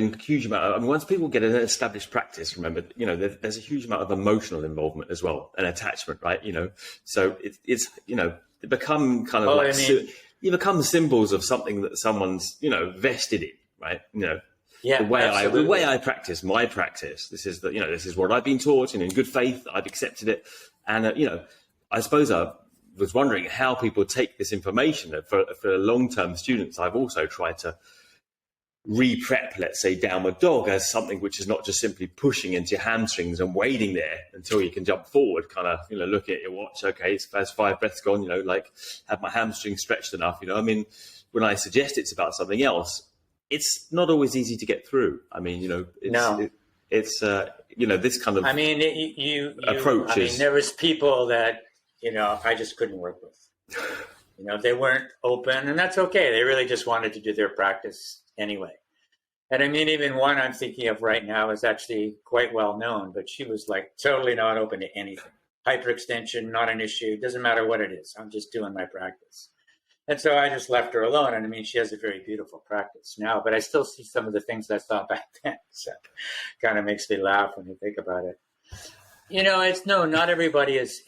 a huge amount. I mean, once people get an established practice, remember, there's a huge amount of emotional involvement as well, and attachment, right? So it's they become kind of you become symbols of something that someone's vested in, right? Yeah, the way I practice my practice. This is this is what I've been taught, and in good faith, I've accepted it. And I suppose I was wondering how people take this information. For long-term students, I've also tried to re-prep, let's say, downward dog as something which is not just simply pushing into your hamstrings and waiting there until you can jump forward. Kind of look at your watch. Okay, it's first 5 breaths gone. Have my hamstrings stretched enough. I mean, when I suggest it's about something else, it's not always easy to get through. I mean, it's this kind of. I mean, you approach. I mean, there was people that I just couldn't work with. They weren't open, and that's okay. They really just wanted to do their practice anyway. And I mean, even one I'm thinking of right now is actually quite well known, but she was like totally not open to anything. Hyperextension, not an issue. Doesn't matter what it is. I'm just doing my practice. And so I just left her alone. And I mean, she has a very beautiful practice now, but I still see some of the things I saw back then. So kind of makes me laugh when you think about it. Not everybody is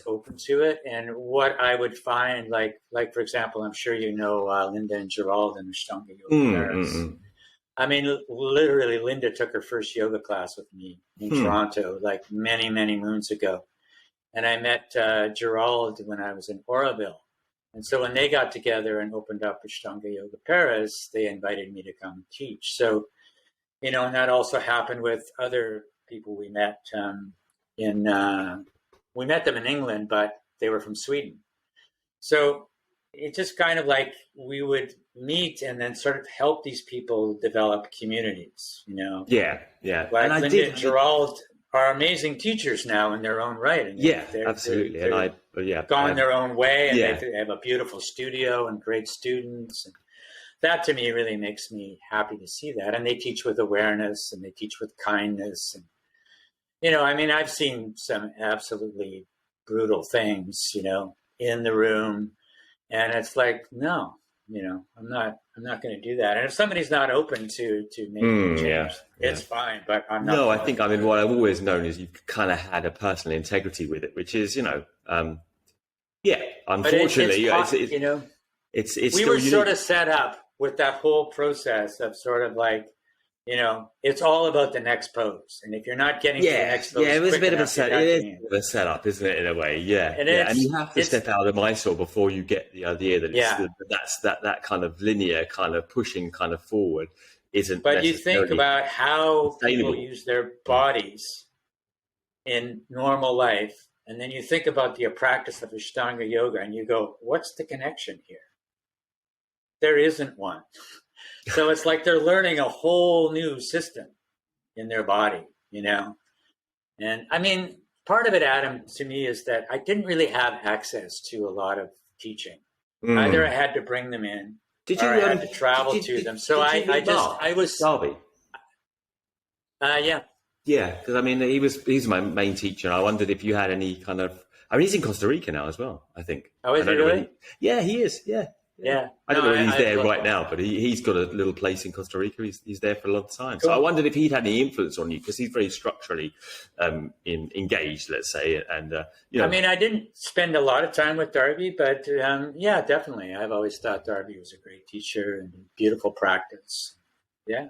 open to it. And what I would find, like for example, I'm sure Linda and Gerald and Ashtanga Yoga. I mean, literally, Linda took her first yoga class with me in Toronto, like many, many moons ago. And I met Gerald when I was in Oroville. And so when they got together and opened up Ashtanga Yoga Paris, they invited me to come teach. So, and that also happened with other people we met. We met them in England, but they were from Sweden. So it's just kind of like we would meet and then sort of help these people develop communities, Yeah. Like and Linda and Gerald are amazing teachers now in their own right. And absolutely. They've gone their own way, and they have a beautiful studio and great students. And that to me really makes me happy to see that. And they teach with awareness, and they teach with kindness. And, I mean, I've seen some absolutely brutal things, in the room. And it's like, no, I'm not going to do that. And if somebody's not open to making a change, it's fine. But I'm not. No, I think what I've always known is you've kind of had a personal integrity with it, which is unfortunately, it's we still were unique. sort of set up with that whole process of sort of like. It's all about the next pose, and if you're not getting to the next pose, it was a bit of a setup, isn't it? In a way, and you have to step out of Mysore before you get the idea that that kind of linear, kind of pushing, kind of forward isn't. But you think about how people use their bodies in normal life, and then you think about the practice of Ashtanga yoga, and you go, "What's the connection here?" There isn't one. So it's like they're learning a whole new system in their body, And I mean, part of it, Adam, to me is that I didn't really have access to a lot of teaching. Either I had to bring them in, I had to travel to them. So I was Darby. Yeah, because I mean, he's my main teacher. And I wondered if you had any kind of. I mean, he's in Costa Rica now as well, I think. Oh, is he really? Yeah, he is. Yeah. Yeah, I don't know if he's there right now, but he's got a little place in Costa Rica. He's there for a long time. Cool. So I wondered if he'd had any influence on you, because he's very structurally engaged, let's say. And I mean, I didn't spend a lot of time with Darby, but definitely. I've always thought Darby was a great teacher and beautiful practice. Yeah.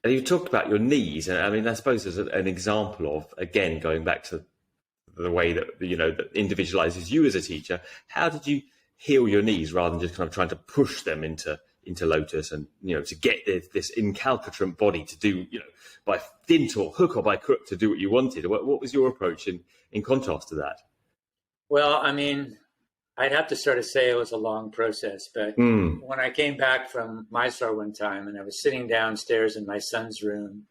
And you talked about your knees, and I mean, I suppose there's an example of, again, going back to the way that that individualizes you as a teacher. How did you heal your knees rather than just kind of trying to push them into lotus, and to get this incalcitrant body to do by dint or hook or by crook to do what you wanted? What was your approach in contrast to that? Well, I mean, I'd have to sort of say it was a long process, but when I came back from Mysore one time, and I was sitting downstairs in my son's room,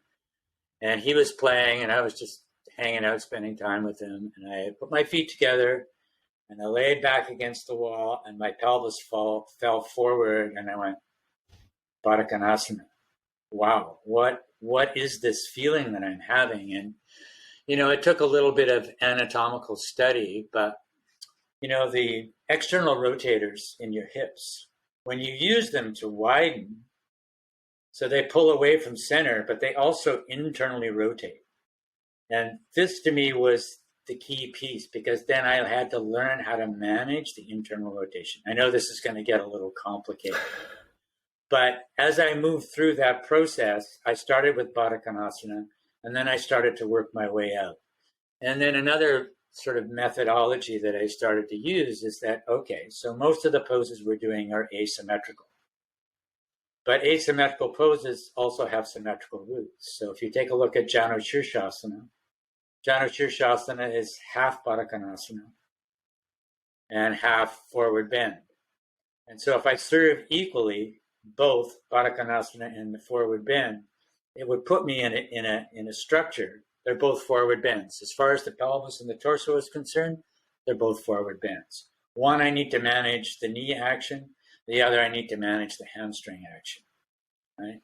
and he was playing, and I was just hanging out, spending time with him, and I put my feet together. And I laid back against the wall, and my pelvis fell forward, and I went, Baddha Konasana. Wow, what is this feeling that I'm having? And, it took a little bit of anatomical study, but, the external rotators in your hips, when you use them to widen, So they pull away from center, but they also internally rotate. And this to me was the key piece, because then I had to learn how to manage the internal rotation. I know this is going to get a little complicated, but as I moved through that process, I started with Baddha Konasana, and then I started to work my way out. And then another sort of methodology that I started to use is that, okay, so most of the poses we're doing are asymmetrical. But asymmetrical poses also have symmetrical roots. So if you take a look at Janu Shirshasana, Janu Shirshasana is half Baddha Konasana and half forward bend. And so if I serve equally both Baddha Konasana and the forward bend, it would put me in a structure. They're both forward bends. As far as the pelvis and the torso is concerned, they're both forward bends. One, I need to manage the knee action. The other, I need to manage the hamstring action. Right?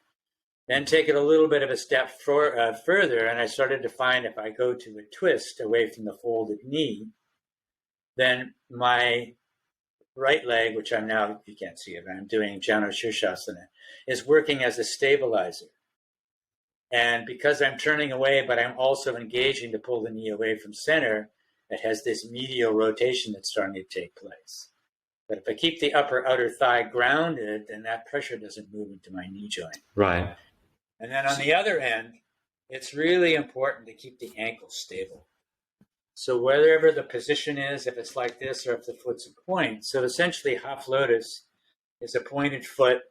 Then take it a little bit of a step further, and I started to find if I go to a twist away from the folded knee, then my right leg, which I'm now, you can't see it, but I'm doing Janu Shirshasana, is working as a stabilizer. And because I'm turning away, but I'm also engaging to pull the knee away from center, it has this medial rotation that's starting to take place. But if I keep the upper outer thigh grounded, then that pressure doesn't move into my knee joint. Right. And then on the other end, it's really important to keep the ankle stable. So wherever the position is, if it's like this or if the foot's a point, so essentially half lotus is a pointed foot.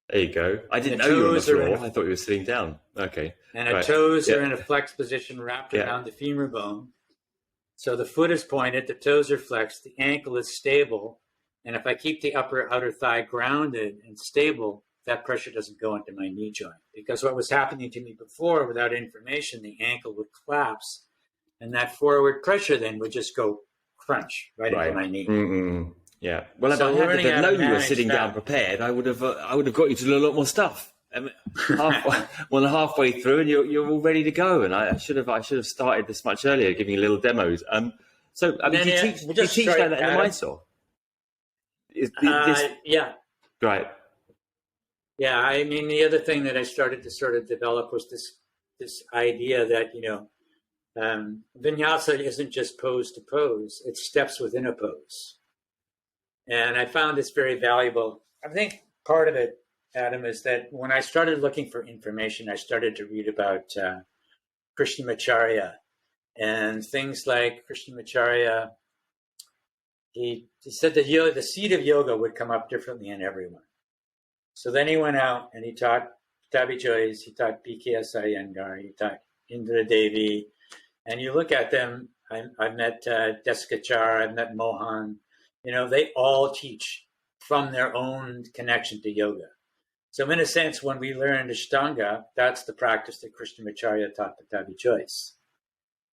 There you go. I didn't know you were on the floor. I thought you were sitting down. Okay. And the toes are in a flexed position wrapped around the femur bone. So the foot is pointed, the toes are flexed, the ankle is stable. And if I keep the upper outer thigh grounded and stable, that pressure doesn't go into my knee joint. Because what was happening to me before, without information, the ankle would collapse. And that forward pressure then would just go crunch right into my knee. Mm-mm. Yeah. Well, if I had known you were sitting down prepared, I would have got you to do a lot more stuff. I mean, halfway through, and you're all ready to go. And I should have started this much earlier, giving you little demos. So I mean, do you teach that in Mysore? Yeah. Right. Yeah. I mean, the other thing that I started to sort of develop was this idea that Vinyasa isn't just pose to pose; it's steps within a pose. And I found this very valuable. I think part of it, Adam, is that when I started looking for information, I started to read about Krishnamacharya and things like Krishnamacharya. He said that the seed of yoga would come up differently in everyone. So then he went out and he taught Tabi Joyce, he taught BKS Iyengar, he taught Indra Devi. And you look at them, I've met Desikachar, I've met Mohan. They all teach from their own connection to yoga. So in a sense, when we learned Ashtanga, that's the practice that Krishnamacharya taught to Tabi Joyce.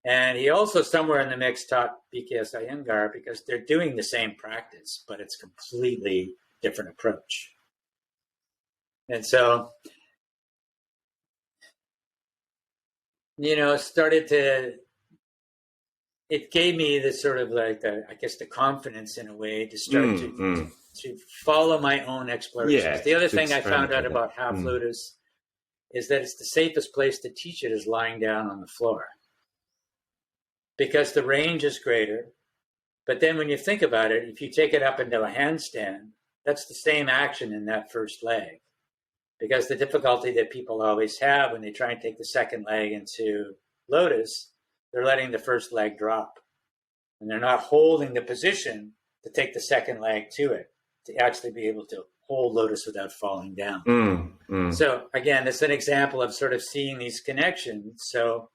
And he also somewhere in the mix taught BKS Iyengar, because they're doing the same practice, but it's completely different approach. And so, it gave me this sort of the confidence in a way to start to follow my own explorations. Yeah, the other thing I found out about half lotus is that it's the safest place to teach it is lying down on the floor, because the range is greater. But then when you think about it, if you take it up into a handstand, that's the same action in that first leg. Because the difficulty that people always have when they try and take the second leg into lotus, they're letting the first leg drop. And they're not holding the position to take the second leg to it, to actually be able to hold lotus without falling down. So again, it's an example of sort of seeing these connections. So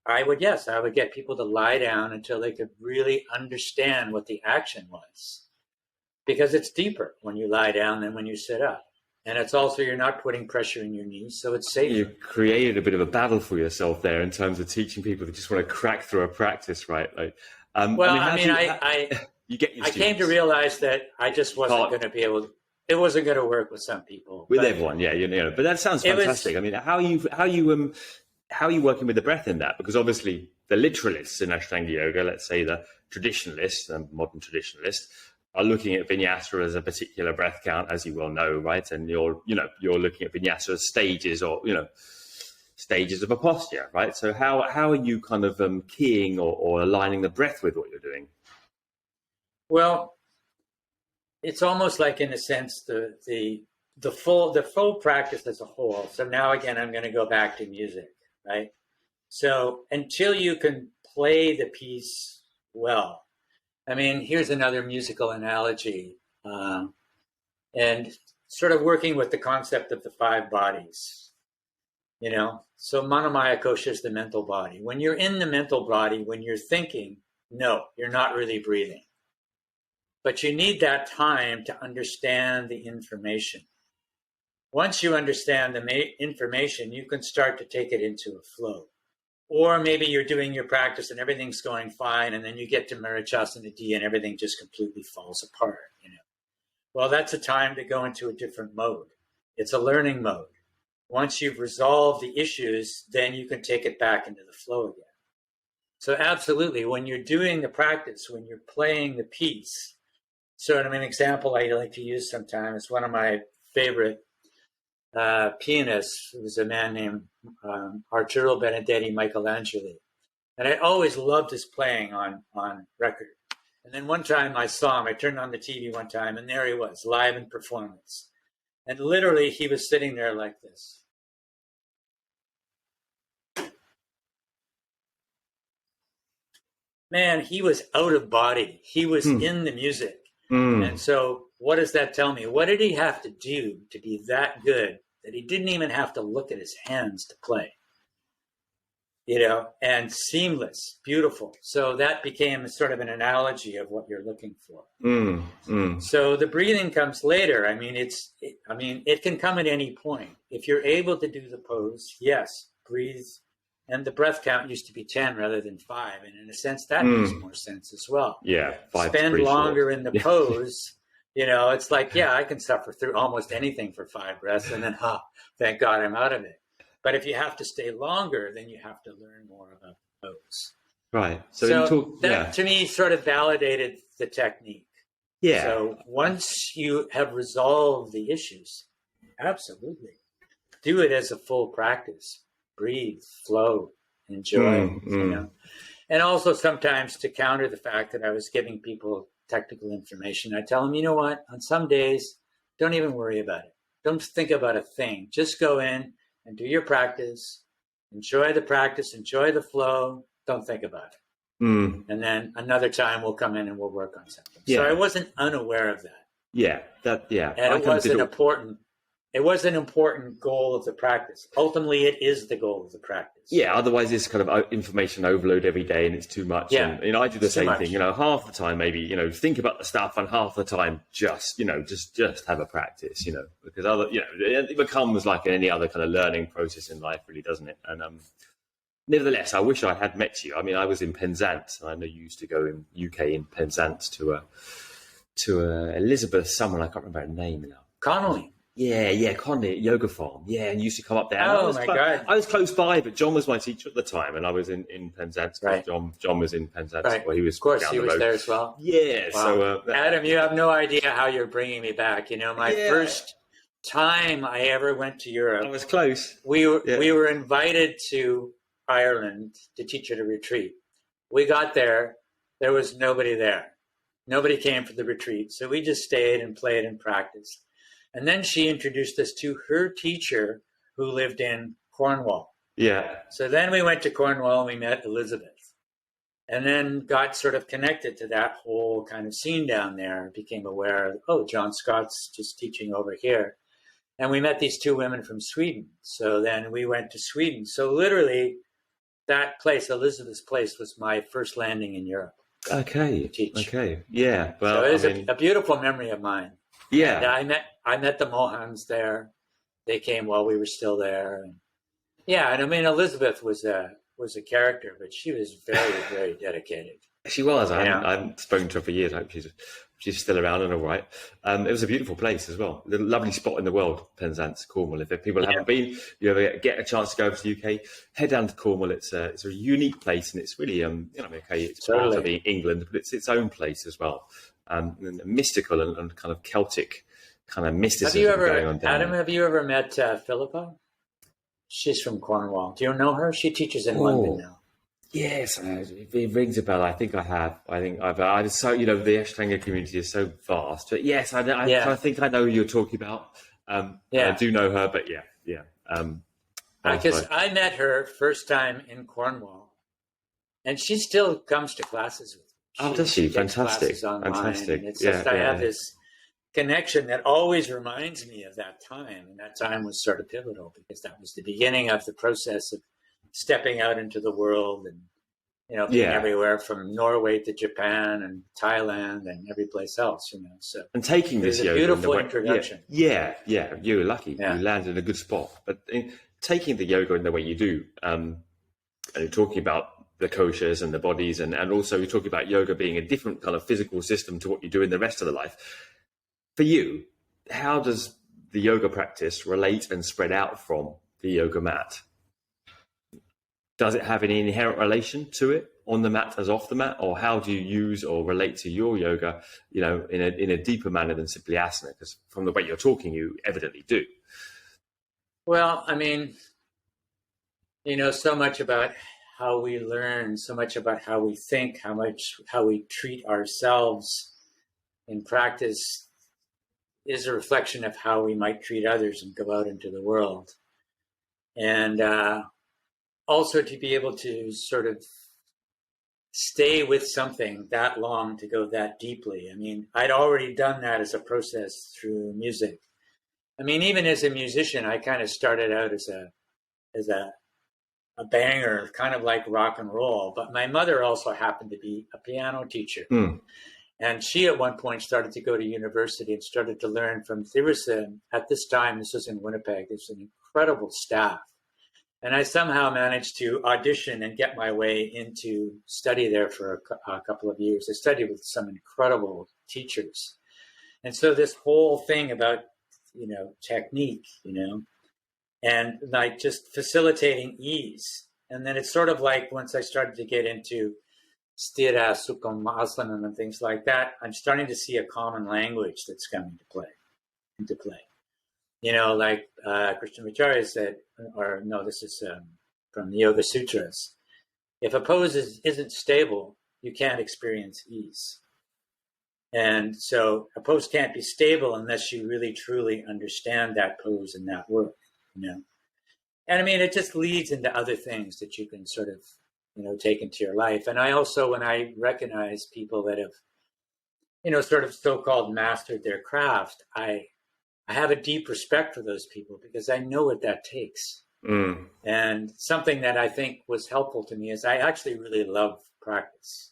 I would get people to lie down until they could really understand what the action was. Because it's deeper when you lie down than when you sit up. And it's also, you're not putting pressure in your knees, so it's safer. You created a bit of a battle for yourself there in terms of teaching people that just want to crack through a practice, right? I came to realize that I just wasn't going to be able to, it wasn't going to work with some people. With everyone, yeah. But that sounds fantastic. How are you working with the breath in that? Because obviously the literalists in Ashtanga yoga, let's say the traditionalists, the modern traditionalists, are looking at vinyasa as a particular breath count, as you well know, right? And you're looking at vinyasa as stages, or stages of a posture, right? So how are you kind of keying or aligning the breath with what you're doing? Well, it's almost like, in a sense, the full practice as a whole. So now again, I'm going to go back to music, right? So until you can play the piece well, I mean, here's another musical analogy, and sort of working with the concept of the 5 bodies, So Manomaya Kosha is the mental body. When you're in the mental body, when you're thinking, no, you're not really breathing. But you need that time to understand the information. Once you understand the information, you can start to take it into a flow. Or maybe you're doing your practice and everything's going fine, and then you get to Marachasana D and everything just completely falls apart. Well, that's a time to go into a different mode. It's a learning mode. Once you've resolved the issues, then you can take it back into the flow again. So absolutely, when you're doing the practice, when you're playing the piece, so an example I like to use sometimes, one of my favorite pianist was a man named Arturo Benedetti Michelangeli. And I always loved his playing on record. And then one time I saw him, I turned on the TV one time, and there he was, live in performance. And literally he was sitting there like this. Man, he was out of body. He was in the music. And so what does that tell me? What did he have to do to be that good that he didn't even have to look at his hands to play? And seamless, beautiful. So that became sort of an analogy of what you're looking for. So the breathing comes later. It can come at any point. If you're able to do the pose, yes, breathe. And the breath count used to be 10 rather than 5. And in a sense, that makes more sense as well. Yeah. 5 Spend longer in the pose. It's like, I can suffer through almost anything for 5 breaths. And then, thank God I'm out of it. But if you have to stay longer, then you have to learn more about the pose. Right. So that to me sort of validated the technique. Yeah. So once you have resolved the issues, absolutely. Do it as a full practice. Breathe, flow, enjoy, And also sometimes to counter the fact that I was giving people technical information, I tell them, you know what, on some days, don't even worry about it. Don't think about a thing. Just go in and do your practice. Enjoy the practice, enjoy the flow. Don't think about it. And then another time we'll come in and we'll work on something. So I wasn't unaware of that. And it was an important goal of the practice. Ultimately, it is the goal of the practice. Yeah, otherwise it's kind of information overload every day and it's too much. Yeah. And I do the same thing, half the time maybe, think about the stuff, and half the time just have a practice, because it becomes like any other kind of learning process in life, really, doesn't it? And nevertheless, I wish I had met you. I was in Penzance, and I know you used to go in UK in Penzance to Elizabeth, someone, I can't remember her name now. Connolly. Yeah, Conley yoga farm. Yeah, and you used to come up there. Oh my God! I was close by, but John was my teacher at the time, and I was in Penzance. Right. John was in Penzance. Right. Well, he was. Of course, down he the was road. there as well. Yeah. Wow. So, Adam, you have no idea how you're bringing me back. My first time I ever went to Europe, I was close. We were invited to Ireland to teach at a retreat. We got there. There was nobody there. Nobody came for the retreat, so we just stayed and played and practiced. And then she introduced us to her teacher who lived in Cornwall. Yeah. So then we went to Cornwall and we met Elizabeth. And then got sort of connected to that whole kind of scene down there. Became aware of, John Scott's just teaching over here. And we met these 2 women from Sweden. So then we went to Sweden. So literally that place, Elizabeth's place, was my first landing in Europe. Okay. Okay. Yeah. Well, so it was a beautiful memory of mine. Yeah. And I met the Mohans there. They came while we were still there. And Elizabeth was a character, but she was very, very dedicated. She was. I haven't spoken to her for years. I hope she's still around and all right. It was a beautiful place as well. The lovely spot in the world, Penzance, Cornwall. If people haven't been, you ever get a chance to go over to the UK, head down to Cornwall. It's a unique place, and it's really it's part of England, but it's its own place as well. mystical and kind of Celtic kind of mysticism Have you ever, going on down Adam, there. have you ever met Philippa? She's from Cornwall. Do you know her? She teaches in London now. Yes, it rings a bell. I think I have. I so, you know, the Ashtanga community is so vast. But yes, I kind of think I know who you're talking about. I do know her, but yeah. Because I met her first time in Cornwall, and she still comes to classes with me. Oh, does she? Fantastic. Fantastic. And it's just, I have this connection that always reminds me of that time. And that time was sort of pivotal because that was the beginning of the process of stepping out into the world and, you know, being everywhere from Norway to Japan and Thailand and every place else, you know. So and taking this yoga, beautiful introduction. Yeah, you were lucky. Yeah. You landed in a good spot. But taking the yoga in the way you do, and you're talking about the koshas and the bodies, and also you're talking about yoga being a different kind of physical system to what you do in the rest of the life. For you, how does the yoga practice relate and spread out from the yoga mat? Does it have any inherent relation to it on the mat as off the mat, or how do you use or relate to your yoga, you know, in a deeper manner than simply asana? Because from the way you're talking, you evidently do. Well, I mean, you know, so much about how we learn, so much about how we think, how we treat ourselves in practice is a reflection of how we might treat others and go out into the world. And also to be able to sort of stay with something that long, to go that deeply. I mean, I'd already done that as a process through music. I mean, even as a musician, I kind of started out as a banger, kind of like rock and roll. But my mother also happened to be a piano teacher. And she at one point started to go to university and started to learn from, at this time, this was in Winnipeg, there's an incredible staff. And I somehow managed to audition and get my way into study there for a couple of years. I studied with some incredible teachers. And so this whole thing about, you know, technique, you know, and like just facilitating ease. And then it's sort of like once I started to get into Stira, Sukham, Asana and things like that, I'm starting to see a common language that's coming into play. You know, like Krishnamacharya said, or no, this is from the Yoga Sutras. If a pose isn't stable, you can't experience ease. And so a pose can't be stable unless you really truly understand that pose and that work, you know. And I mean, it just leads into other things that you can sort of, you know, take into your life. And I also, when I recognize people that have, you know, sort of so-called mastered their craft, I have a deep respect for those people because I know what that takes. And something that I think was helpful to me is I actually really love practice.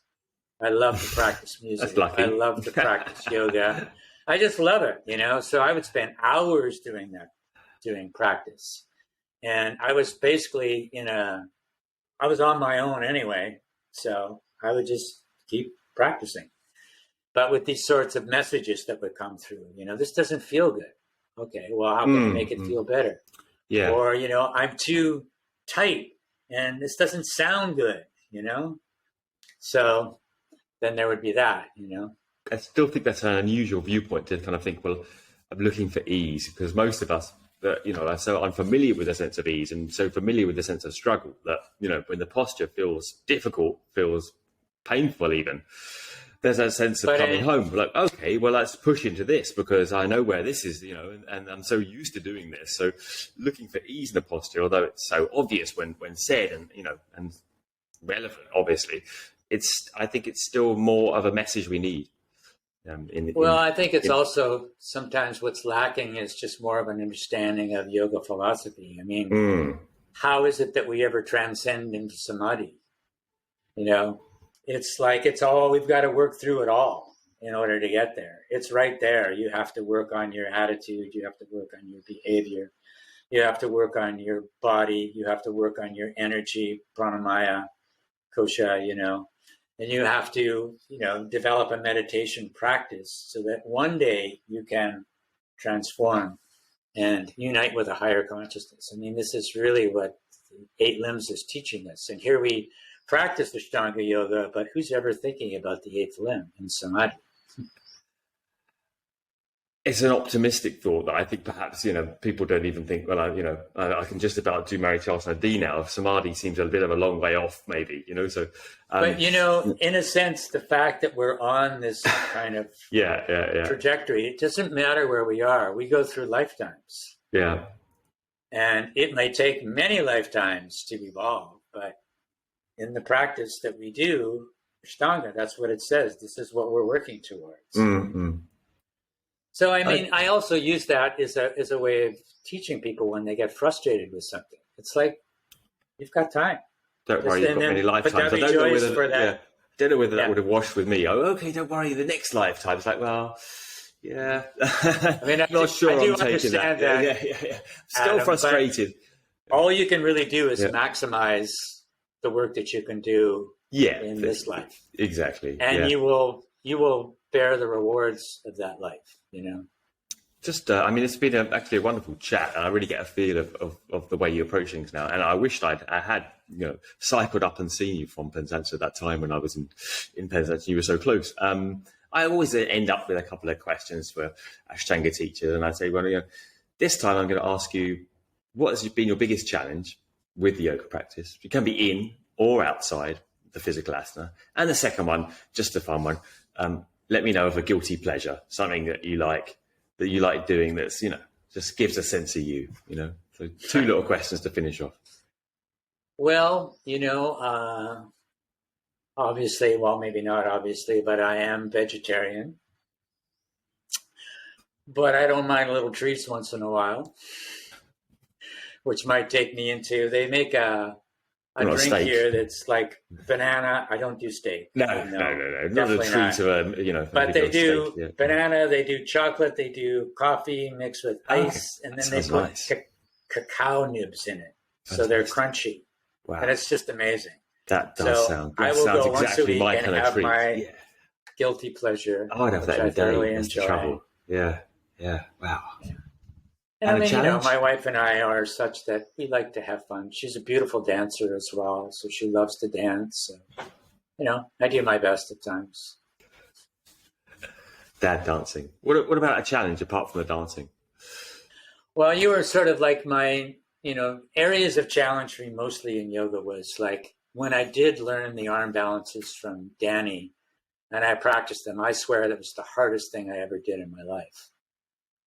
I love to practice music. I love to practice yoga. I just love it, you know. So I would spend hours doing practice. And I was basically I was on my own anyway. So I would just keep practicing. But with these sorts of messages that would come through, you know, this doesn't feel good. Okay, well, how can I make it feel better? Yeah. Or, you know, I'm too tight and this doesn't sound good, you know? So then there would be that, you know? I still think that's an unusual viewpoint to kind of think, well, I'm looking for ease, because most of us, you know, so I'm familiar with the sense of ease and so familiar with the sense of struggle that, you know, when the posture feels difficult, feels painful even, there's that sense of coming home. Like, okay, well, let's push into this because I know where this is, you know, and I'm so used to doing this. So looking for ease in the posture, although it's so obvious when said and, you know, and relevant, obviously, I think it's still more of a message we need. I think it's also sometimes what's lacking is just more of an understanding of yoga philosophy. I mean, how is it that we ever transcend into samadhi? You know, it's like we've got to work through it all in order to get there. It's right there. You have to work on your attitude. You have to work on your behavior. You have to work on your body. You have to work on your energy, pranamaya, kosha, you know. And you have to, you know, develop a meditation practice so that one day you can transform and unite with a higher consciousness. I mean, this is really what the 8 limbs is teaching us. And here we practice Ashtanga yoga, but who's ever thinking about the 8th limb in samadhi? it's an optimistic thought that I think perhaps, people don't even think, well, I can just about do Marichasana D now. Samadhi seems a bit of a long way off, maybe, so. But, in a sense, the fact that we're on this kind of trajectory, it doesn't matter where we are. We go through lifetimes. Yeah. And it may take many lifetimes to evolve, but in the practice that we do, Ashtanga, that's what it says. This is what we're working towards. Mm-hmm. So, I also use that as a way of teaching people when they get frustrated with something. It's like, you've got time. Don't worry, you've got many lifetimes. I don't know whether that would have washed with me. Oh, okay, don't worry, the next lifetime. It's like, well, yeah. I'm not sure I'm taking that. Yeah. Still frustrated. All you can really do is maximize the work that you can do in this life. Exactly. And you will bear the rewards of that life, Just, it's been actually a wonderful chat, and I really get a feel of the way you approach things now. And I wished I had, cycled up and seen you from Penzance at that time when I was in Penzance. You were so close. I always end up with a couple of questions for Ashtanga teachers, and I say, well, this time I'm going to ask you, what has been your biggest challenge with the yoga practice? It can be in or outside the physical asana. And the second one, just a fun one. Let me know of a guilty pleasure, something that you like doing that's, just gives a sense of you, So 2 little questions to finish off. Well, obviously, well, maybe not obviously, but I am vegetarian. But I don't mind little treats once in a while, which might take me into, they make a drink here that's like banana. I don't do steak. No. Not a treat to But they do banana, they do chocolate, they do coffee mixed with ice, and then they put cacao nibs in it. So they're crunchy. Wow. And it's just amazing. That does sound good. I will sounds go once exactly a week my and kind of have treat. my guilty pleasure. Oh, I'd have that every day. Really That's the trouble. Yeah. Wow. And my wife and I are such that we like to have fun. She's a beautiful dancer as well, so she loves to dance. So, I do my best at times. Dad dancing. What about a challenge apart from the dancing? Well, you were sort of like my, areas of challenge for me mostly in yoga was like when I did learn the arm balances from Danny and I practiced them, I swear that was the hardest thing I ever did in my life.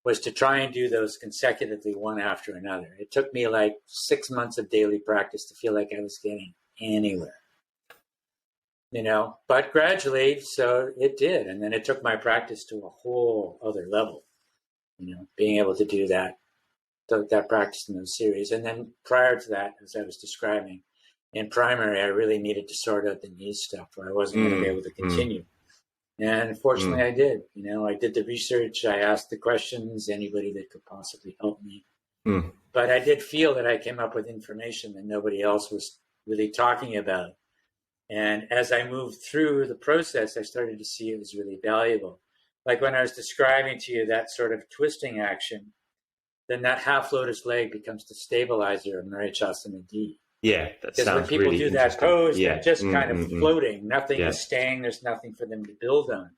Was to try and do those consecutively one after another. It took me like 6 months of daily practice to feel like I was getting anywhere, but gradually, so it did. And then it took my practice to a whole other level, being able to do that practice in those series. And then prior to that, as I was describing, in primary, I really needed to sort out the knee stuff or I wasn't going to be able to continue. And fortunately, I did. I did the research. I asked the questions, anybody that could possibly help me. But I did feel that I came up with information that nobody else was really talking about. And as I moved through the process, I started to see it was really valuable. Like when I was describing to you that sort of twisting action, then that half lotus leg becomes the stabilizer of Marichasana D. Yeah, that because sounds when people really do that pose, they're just kind of floating. Nothing Yeah. is staying. There's nothing for them to build on.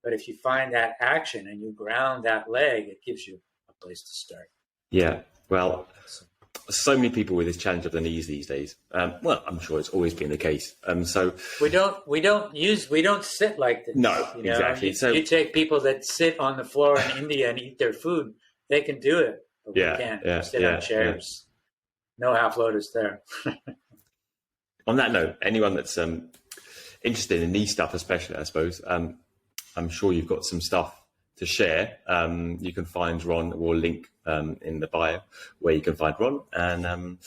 But if you find that action and you ground that leg, it gives you a place to start. Yeah, well, so many people with this challenge of the knees these days. Well, I'm sure it's always been the case. So we don't sit like this. No, exactly. You take people that sit on the floor in India and eat their food. They can do it, but we can't. Sit on chairs. No half lotus there. On that note, anyone that's interested in knee stuff, especially, I suppose, I'm sure you've got some stuff to share. You can find Ron, or link in the bio where you can find Ron. And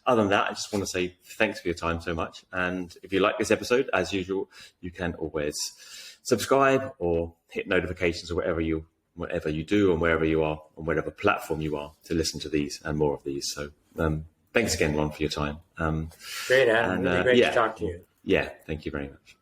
other than that, I just want to say thanks for your time so much. And if you like this episode, as usual, you can always subscribe or hit notifications or whatever you do and wherever you are, on whatever platform you are, to listen to these and more of these. So thanks again, Ron, for your time. Great, Adam. Really great to talk to you. Yeah, thank you very much.